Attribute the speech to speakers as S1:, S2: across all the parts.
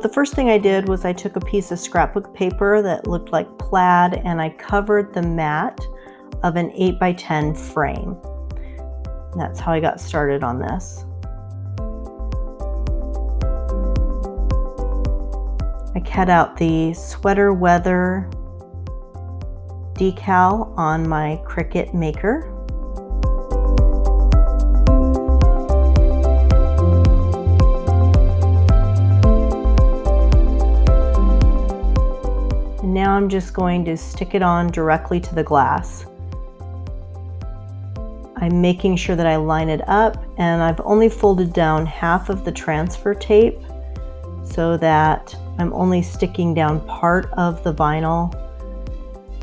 S1: the first thing I did was I took a piece of scrapbook paper that looked like plaid and I covered the mat of an 8x10 frame. And that's how I got started on this. I cut out the sweater weather decal on my Cricut maker. And now I'm just going to stick it on directly to the glass. I'm making sure that I line it up, and I've only folded down half of the transfer tape so that I'm only sticking down part of the vinyl.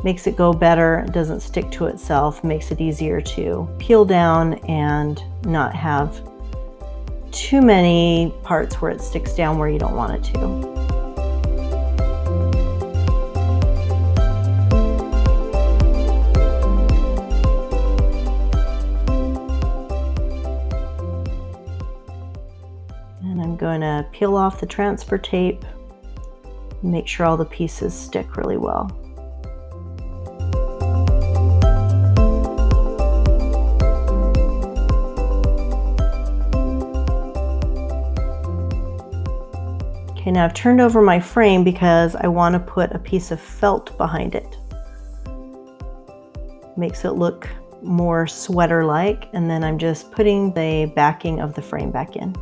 S1: Makes it go better, it doesn't stick to itself, makes it easier to peel down and not have too many parts where it sticks down where you don't want it to. And I'm going to peel off the transfer tape, make sure all the pieces stick really well. Okay, now I've turned over my frame because I want to put a piece of felt behind it. Makes it look more sweater-like, and then I'm just putting the backing of the frame back in.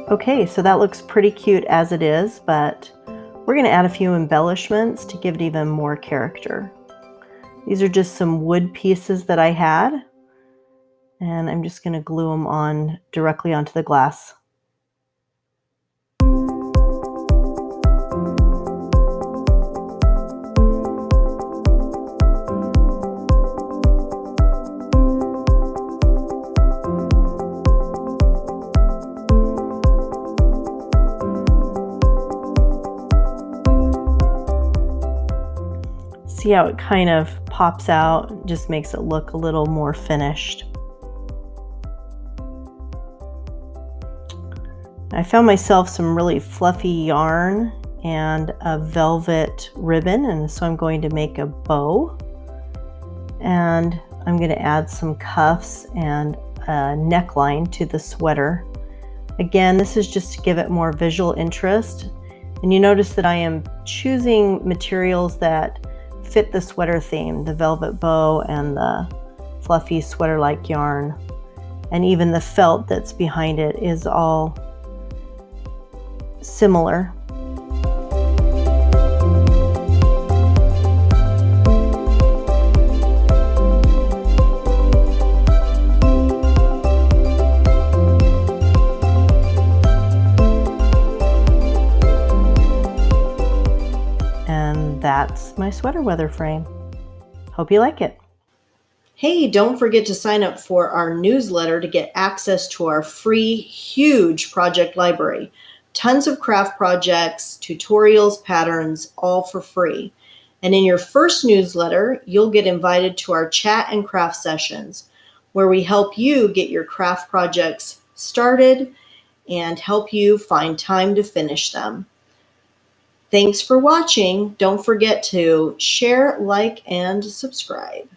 S1: Okay, so that looks pretty cute as it is, but we're going to add a few embellishments to give it even more character. These are just some wood pieces that I had, and I'm just going to glue them on directly onto the glass. See how it kind of pops out, just makes it look a little more finished. I found myself some really fluffy yarn and a velvet ribbon, and so I'm going to make a bow. And I'm going to add some cuffs and a neckline to the sweater. Again, this is just to give it more visual interest. And you notice that I am choosing materials that fit the sweater theme, the velvet bow and the fluffy sweater-like yarn. And even the felt that's behind it is all similar. That's my sweater weather frame. Hope you like it. Hey, don't forget to sign up for our newsletter to get access to our free, huge project library. Tons of craft projects, tutorials, patterns, all for free. And in your first newsletter, you'll get invited to our chat and craft sessions, where we help you get your craft projects started and help you find time to finish them. Thanks for watching. Don't forget to share, like, and subscribe.